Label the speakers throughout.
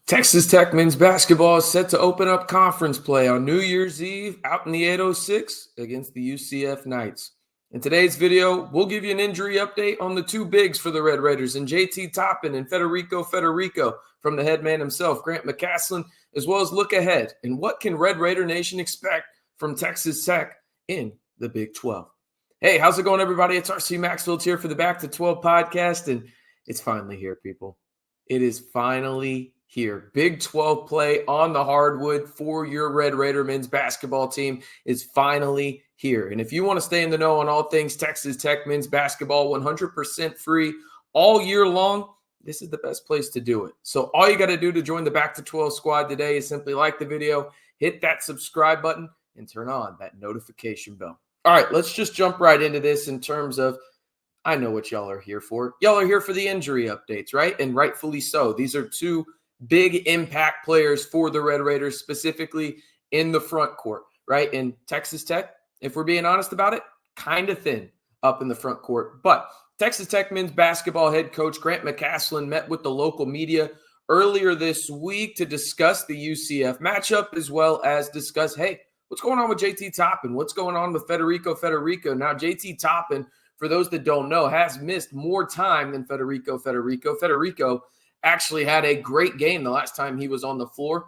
Speaker 1: Texas Tech men's basketball is set to open up conference play on New Year's Eve out in the 806 against the UCF Knights. In today's video, we'll give you an injury update on the two bigs for the Red Raiders and JT Toppin and Federiko from the head man himself, Grant McCasland, as well as look ahead and what can Red Raider Nation expect from Texas Tech in the Big 12. Hey, how's it going, everybody? It's RC Maxfield here for the Back to 12 podcast, and it's finally here, people. It is finally here. Big 12 play on the hardwood for your Red Raider men's basketball team is finally here. And if you want to stay in the know on all things Texas Tech men's basketball, 100% free all year long, this is the best place to do it. So all you got to do to join the Back to 12 squad today is simply like the video, hit that subscribe button, and turn on that notification bell. All right, let's just jump right into this in terms of, I know what y'all are here for. Y'all are here for the injury updates, right? And rightfully so. These are two big impact players for the Red Raiders, specifically in the front court, right? And Texas Tech, if we're being honest about it, kind of thin up in the front court. But Texas Tech men's basketball head coach Grant McCasland met with the local media earlier this week to discuss the UCF matchup, as well as discuss, hey, what's going on with JT Toppin? What's going on with Federiko? Now, JT Toppin, for those that don't know, has missed more time than Federiko. Federiko actually had a great game the last time he was on the floor.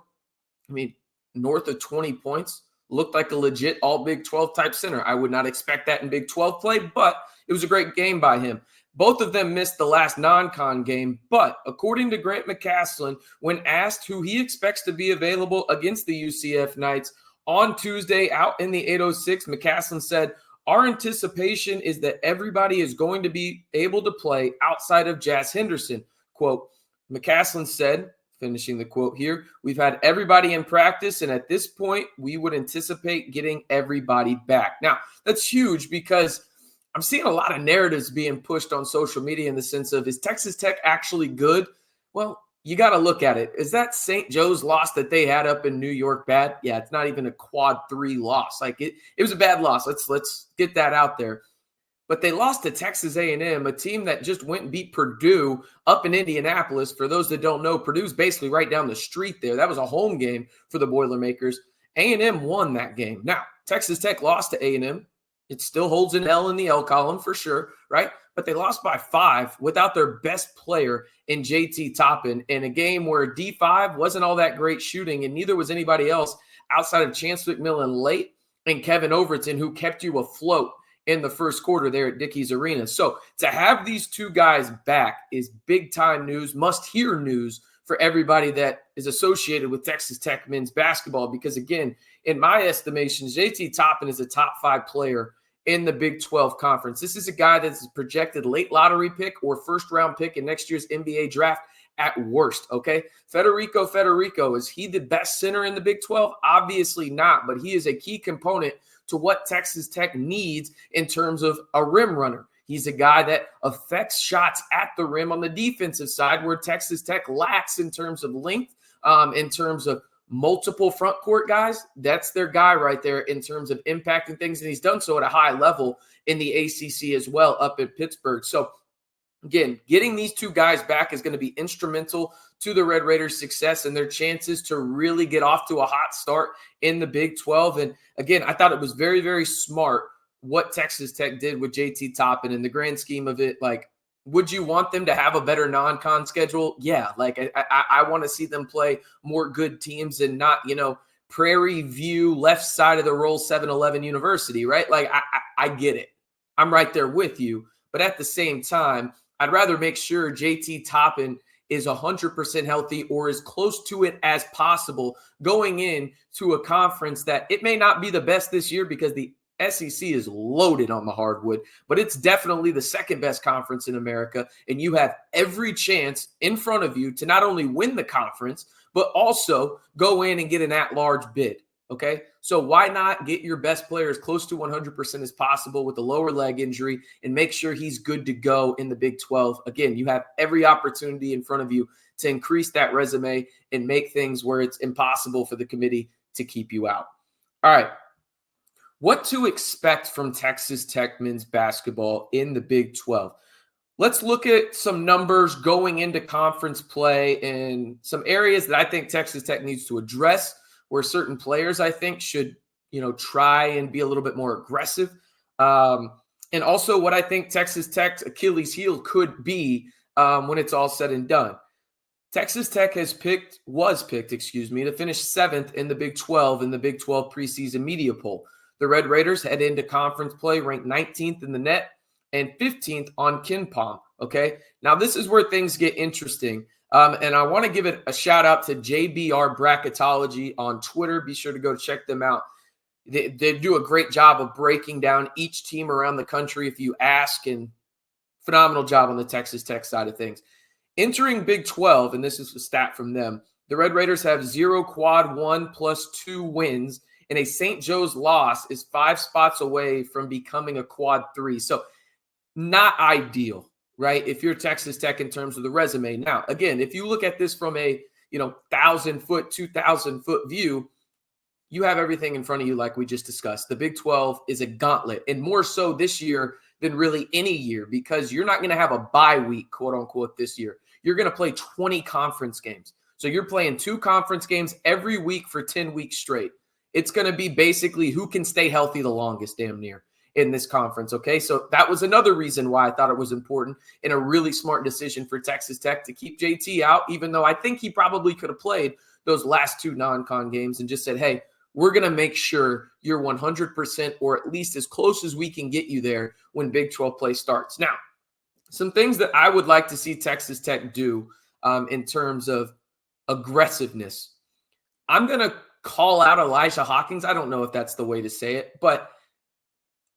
Speaker 1: I mean, north of 20 points. Looked like a legit all Big 12 type center. I would not expect that in Big 12 play, but it was a great game by him. Both of them missed the last non-con game, but according to Grant McCasland, when asked who he expects to be available against the UCF Knights on Tuesday out in the 806, McCasland said, "Our anticipation is that everybody is going to be able to play outside of Jazz Henderson." Quote, McCasland said, finishing the quote here, "We've had everybody in practice, and at this point, we would anticipate getting everybody back." Now, that's huge because I'm seeing a lot of narratives being pushed on social media in the sense of, is Texas Tech actually good? Well, you got to look at it. Is that St. Joe's loss that they had up in New York bad? Yeah, it's not even a quad 3 loss. Like it was a bad loss. Let's get that out there. But they lost to Texas A&M, a team that just went and beat Purdue up in Indianapolis. For those that don't know, Purdue's basically right down the street there. That was a home game for the Boilermakers. A&M won that game. Now, Texas Tech lost to A&M. It still holds an L in the L column for sure, right? But they lost by 5 without their best player in JT Toppin in a game where D5 wasn't all that great shooting, and neither was anybody else outside of Chance McMillan late and Kevin Overton, who kept you afloat in the first quarter there at Dickies Arena. So to have these two guys back is big-time news, must-hear news for everybody that is associated with Texas Tech men's basketball because, again, in my estimation, JT Toppin is a top 5 player in the Big 12 conference. This is a guy that's a projected late lottery pick or first-round pick in next year's NBA draft at worst, okay? Federiko, is he the best center in the Big 12? Obviously not, but he is a key component to what Texas Tech needs in terms of a rim runner. He's a guy that affects shots at the rim on the defensive side where Texas Tech lacks in terms of length, in terms of multiple front court guys. That's their guy right there in terms of impacting things, and he's done so at a high level in the ACC as well up in Pittsburgh. So again, getting these two guys back is going to be instrumental to the Red Raiders' success and their chances to really get off to a hot start in the Big 12. And again, I thought it was very, very smart what Texas Tech did with JT Toppin in the grand scheme of it. Like, would you want them to have a better non-con schedule? Yeah, like I want to see them play more good teams and not, Prairie View, left side of the roll, 7-Eleven University, right? Like, I get it. I'm right there with you. But at the same time, I'd rather make sure JT Toppin is 100% healthy or as close to it as possible going into a conference that it may not be the best this year because the SEC is loaded on the hardwood, but it's definitely the second best conference in America, and you have every chance in front of you to not only win the conference, but also go in and get an at-large bid. Okay, so why not get your best player as close to 100% as possible with a lower leg injury and make sure he's good to go in the Big 12? Again, you have every opportunity in front of you to increase that resume and make things where it's impossible for the committee to keep you out. All right, what to expect from Texas Tech men's basketball in the Big 12? let's look at some numbers going into conference play and some areas that I think Texas Tech needs to address, where certain players I think should, try and be a little bit more aggressive. And also what I think Texas Tech's Achilles heel could be when it's all said and done. Texas Tech was picked, to finish 7th in the Big 12 in the Big 12 preseason media poll. The Red Raiders head into conference play ranked 19th in the net and 15th on KenPom, okay? Now, this is where things get interesting, and I want to give it a shout-out to JBR Bracketology on Twitter. Be sure to go check them out. They do a great job of breaking down each team around the country if you ask, and phenomenal job on the Texas Tech side of things. Entering Big 12, and this is a stat from them, the Red Raiders have 0 quad 1 plus 2 wins, and a St. Joe's loss is 5 spots away from becoming a quad 3. So not ideal, right, if you're Texas Tech in terms of the resume. Now, again, if you look at this from a 1,000-foot, 2,000-foot view, you have everything in front of you like we just discussed. The Big 12 is a gauntlet, and more so this year than really any year, because you're not going to have a bye week, quote unquote, this year. You're going to play 20 conference games. So you're playing 2 conference games every week for 10 weeks straight. It's going to be basically who can stay healthy the longest, damn near, in this conference, okay? So that was another reason why I thought it was important and a really smart decision for Texas Tech to keep JT out, even though I think he probably could have played those last 2 non-con games and just said, hey, we're going to make sure you're 100% or at least as close as we can get you there when Big 12 play starts. Now, some things that I would like to see Texas Tech do in terms of aggressiveness. I'm going to call out Elijah Hawkins. I don't know if that's the way to say it, but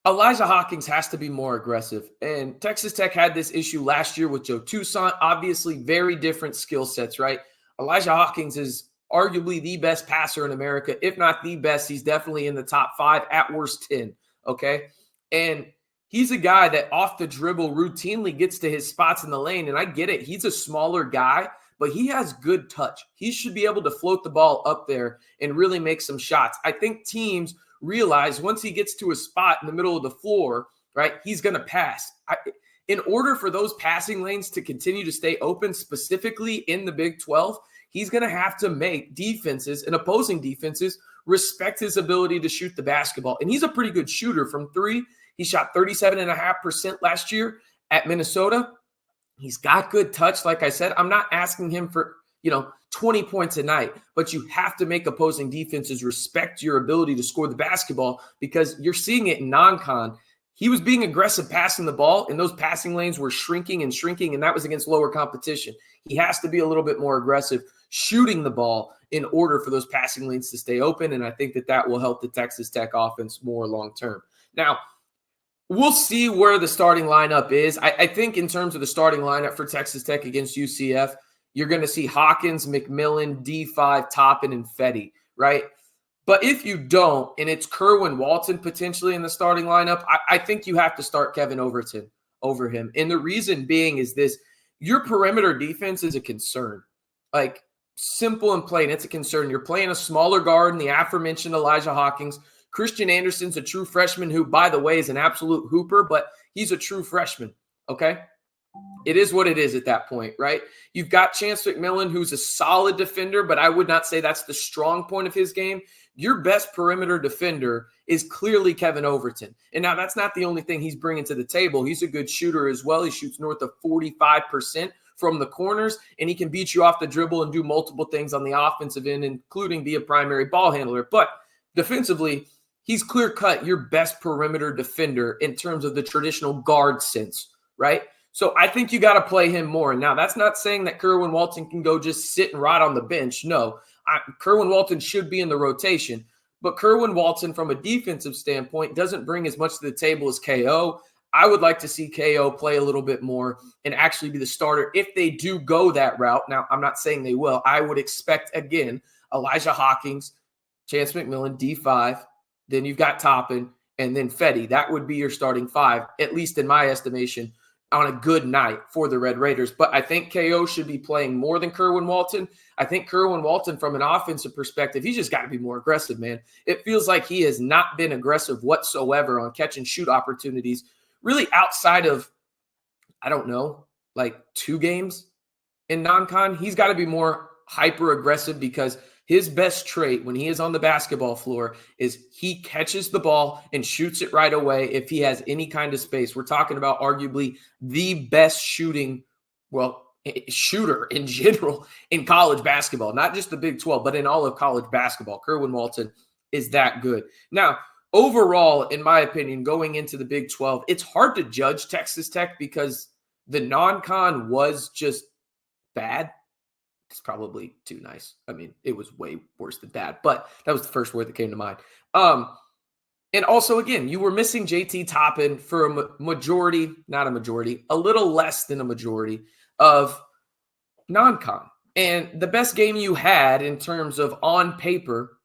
Speaker 1: Elijah Hawkins has to be more aggressive. And Texas Tech had this issue last year with Joe Toussaint. Obviously, very different skill sets, right? Elijah Hawkins is arguably the best passer in America. If not the best, he's definitely in the top 5, at worst 10, okay? And he's a guy that off the dribble routinely gets to his spots in the lane, and I get it. He's a smaller guy, but he has good touch. He should be able to float the ball up there and really make some shots. I think teams realize once he gets to a spot in the middle of the floor, right, he's going to pass. In order for those passing lanes to continue to stay open, specifically in the Big 12, he's going to have to make defenses and opposing defenses respect his ability to shoot the basketball. And he's a pretty good shooter from 3. He shot 37.5% last year at Minnesota. He's got good touch. Like I said, I'm not asking him for, 20 points a night, but you have to make opposing defenses respect your ability to score the basketball, because you're seeing it in non-con. He was being aggressive passing the ball, and those passing lanes were shrinking, and that was against lower competition. He has to be a little bit more aggressive shooting the ball in order for those passing lanes to stay open, and I think that will help the Texas Tech offense more long-term. Now, we'll see where the starting lineup is. I think in terms of the starting lineup for Texas Tech against UCF, you're going to see Hawkins, McMillan, D5, Toppin, and Fede, right? But if you don't, and it's Kerwin Walton potentially in the starting lineup, I think you have to start Kevin Overton over him. And the reason being is this: your perimeter defense is a concern. Like, simple and plain, it's a concern. You're playing a smaller guard in the aforementioned Elijah Hawkins. Christian Anderson's a true freshman who, by the way, is an absolute hooper, but he's a true freshman, okay? It is what it is at that point, right? You've got Chance McMillan, who's a solid defender, but I would not say that's the strong point of his game. Your best perimeter defender is clearly Kevin Overton. And now that's not the only thing he's bringing to the table. He's a good shooter as well. He shoots north of 45% from the corners, and he can beat you off the dribble and do multiple things on the offensive end, including be a primary ball handler. But defensively, he's clear-cut your best perimeter defender in terms of the traditional guard sense, right? So I think you got to play him more. Now, that's not saying that Kerwin Walton can go just sit and rot on the bench. No, Kerwin Walton should be in the rotation. But Kerwin Walton, from a defensive standpoint, doesn't bring as much to the table as KO. I would like to see KO play a little bit more and actually be the starter if they do go that route. Now, I'm not saying they will. I would expect, again, Elijah Hawkins, Chance McMillan, D5. Then you've got Toppin, and then Fede. That would be your starting 5, at least in my estimation, on a good night for the Red Raiders. But I think KO should be playing more than Kerwin Walton. I think Kerwin Walton, from an offensive perspective, he's just got to be more aggressive, man. It feels like he has not been aggressive whatsoever on catch and shoot opportunities, really outside of I don't know, like 2 games in non-con. He's got to be more hyper aggressive because his best trait when he is on the basketball floor is he catches the ball and shoots it right away if he has any kind of space. We're talking about arguably the best shooter in general in college basketball, not just the Big 12, but in all of college basketball. Kerwin Walton is that good. Now, overall, in my opinion, going into the Big 12, it's hard to judge Texas Tech because the non-con was just bad. It's probably too nice. I mean, it was way worse than bad, but that was the first word that came to mind. And also, again, you were missing JT Toppin for a little less than a majority of non-con. And the best game you had in terms of on paper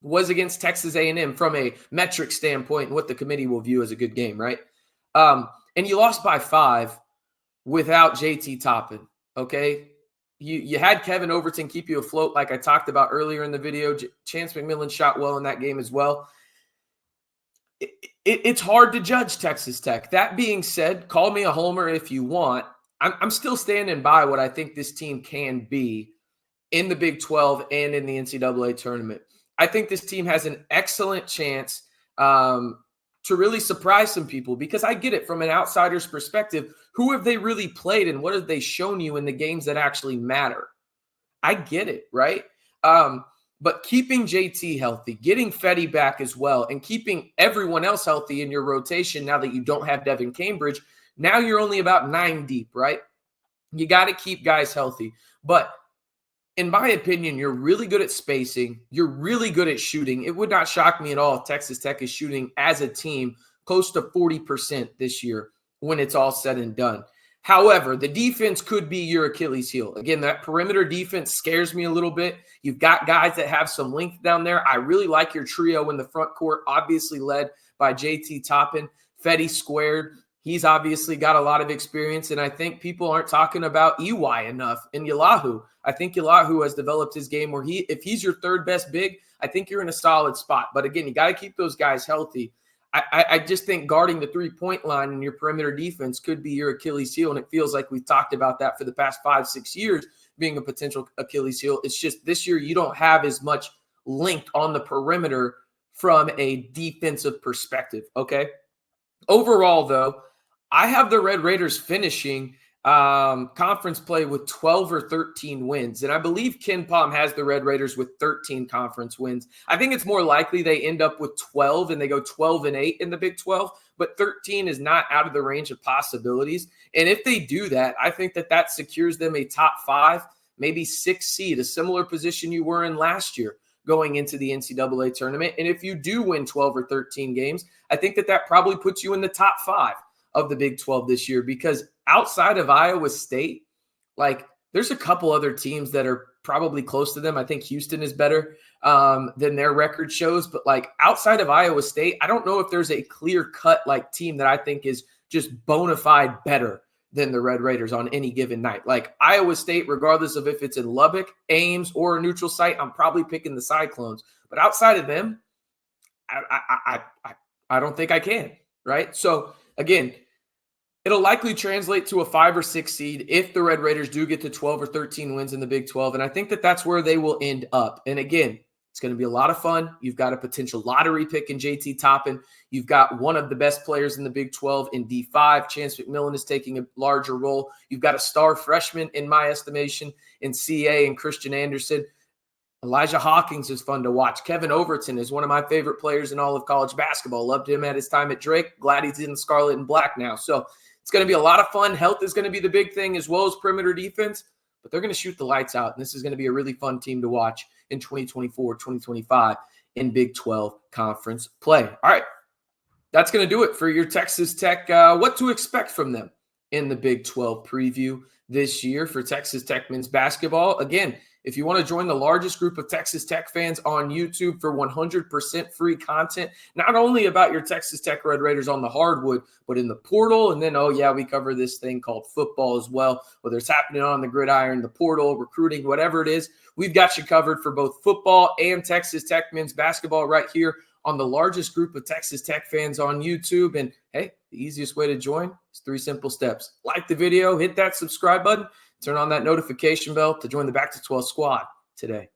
Speaker 1: was against Texas A&M from a metric standpoint and what the committee will view as a good game, right? And you lost by 5 without JT Toppin, okay? You had Kevin Overton keep you afloat like I talked about earlier in the video. Chance McMillan shot well in that game as well. It's hard to judge Texas Tech. That being said, call me a homer if you want. I'm still standing by what I think this team can be in the Big 12 and in the NCAA tournament. I think this team has an excellent chance to really surprise some people because I get it from an outsider's perspective. Who have they really played and what have they shown you in the games that actually matter? I get it, right? But keeping JT healthy, getting Fede back as well, and keeping everyone else healthy in your rotation now that you don't have Devin Cambridge, now you're only about 9 deep, right? You got to keep guys healthy. But in my opinion, you're really good at spacing. You're really good at shooting. It would not shock me at all if Texas Tech is shooting as a team close to 40% this year when it's all said and done. However, the defense could be your Achilles heel. Again, that perimeter defense scares me a little bit. You've got guys that have some length down there. I really like your trio in the front court, obviously led by JT Toppin. Fede squared. He's obviously got a lot of experience, and I think people aren't talking about EY enough in Yelahu. I think Yelahu has developed his game where if he's your third best big, I think you're in a solid spot. But again, you got to keep those guys healthy. I just think guarding the three-point line in your perimeter defense could be your Achilles heel, and it feels like we've talked about that for the past 5-6 years being a potential Achilles heel. It's just this year you don't have as much length on the perimeter from a defensive perspective, okay? Overall, though, I have the Red Raiders finishing conference play with 12 or 13 wins. And I believe Ken Pom has the Red Raiders with 13 conference wins. I think it's more likely they end up with 12 and they go 12-8 in the Big 12, but 13 is not out of the range of possibilities. And if they do that, I think that secures them a top 5, maybe 6 seed, a similar position you were in last year going into the NCAA tournament. And if you do win 12 or 13 games, I think that probably puts you in the top 5 of the Big 12 this year, because outside of Iowa State, like there's a couple other teams that are probably close to them. I think Houston is better than their record shows, but like outside of Iowa State, I don't know if there's a clear cut like team that I think is just bona fide better than the Red Raiders on any given night. Like Iowa State, regardless of if it's in Lubbock, Ames, or a neutral site, I'm probably picking the Cyclones. But outside of them, I don't think I can, right? So again, it'll likely translate to a 5 or 6 seed if the Red Raiders do get to 12 or 13 wins in the Big 12. And I think that's where they will end up. And again, it's going to be a lot of fun. You've got a potential lottery pick in JT Toppin. You've got one of the best players in the Big 12 in D5. Chance McMillan is taking a larger role. You've got a star freshman, in my estimation, in CA and Christian Anderson. Elijah Hawkins is fun to watch. Kevin Overton is one of my favorite players in all of college basketball. Loved him at his time at Drake. Glad he's in scarlet and black now. So it's going to be a lot of fun. Health is going to be the big thing, as well as perimeter defense, but they're going to shoot the lights out. And this is going to be a really fun team to watch in 2024, 2025 in Big 12 conference play. All right. That's going to do it for your Texas Tech. What to expect from them in the Big 12 preview this year for Texas Tech men's basketball. Again, if you want to join the largest group of Texas Tech fans on YouTube for 100% free content, not only about your Texas Tech Red Raiders on the hardwood, but in the portal. And then, we cover this thing called football as well, whether it's happening on the gridiron, the portal, recruiting, whatever it is. We've got you covered for both football and Texas Tech men's basketball right here on the largest group of Texas Tech fans on YouTube. And hey, the easiest way to join It's 3 simple steps. Like the video, hit that subscribe button, turn on that notification bell to join the Back to 12 squad today.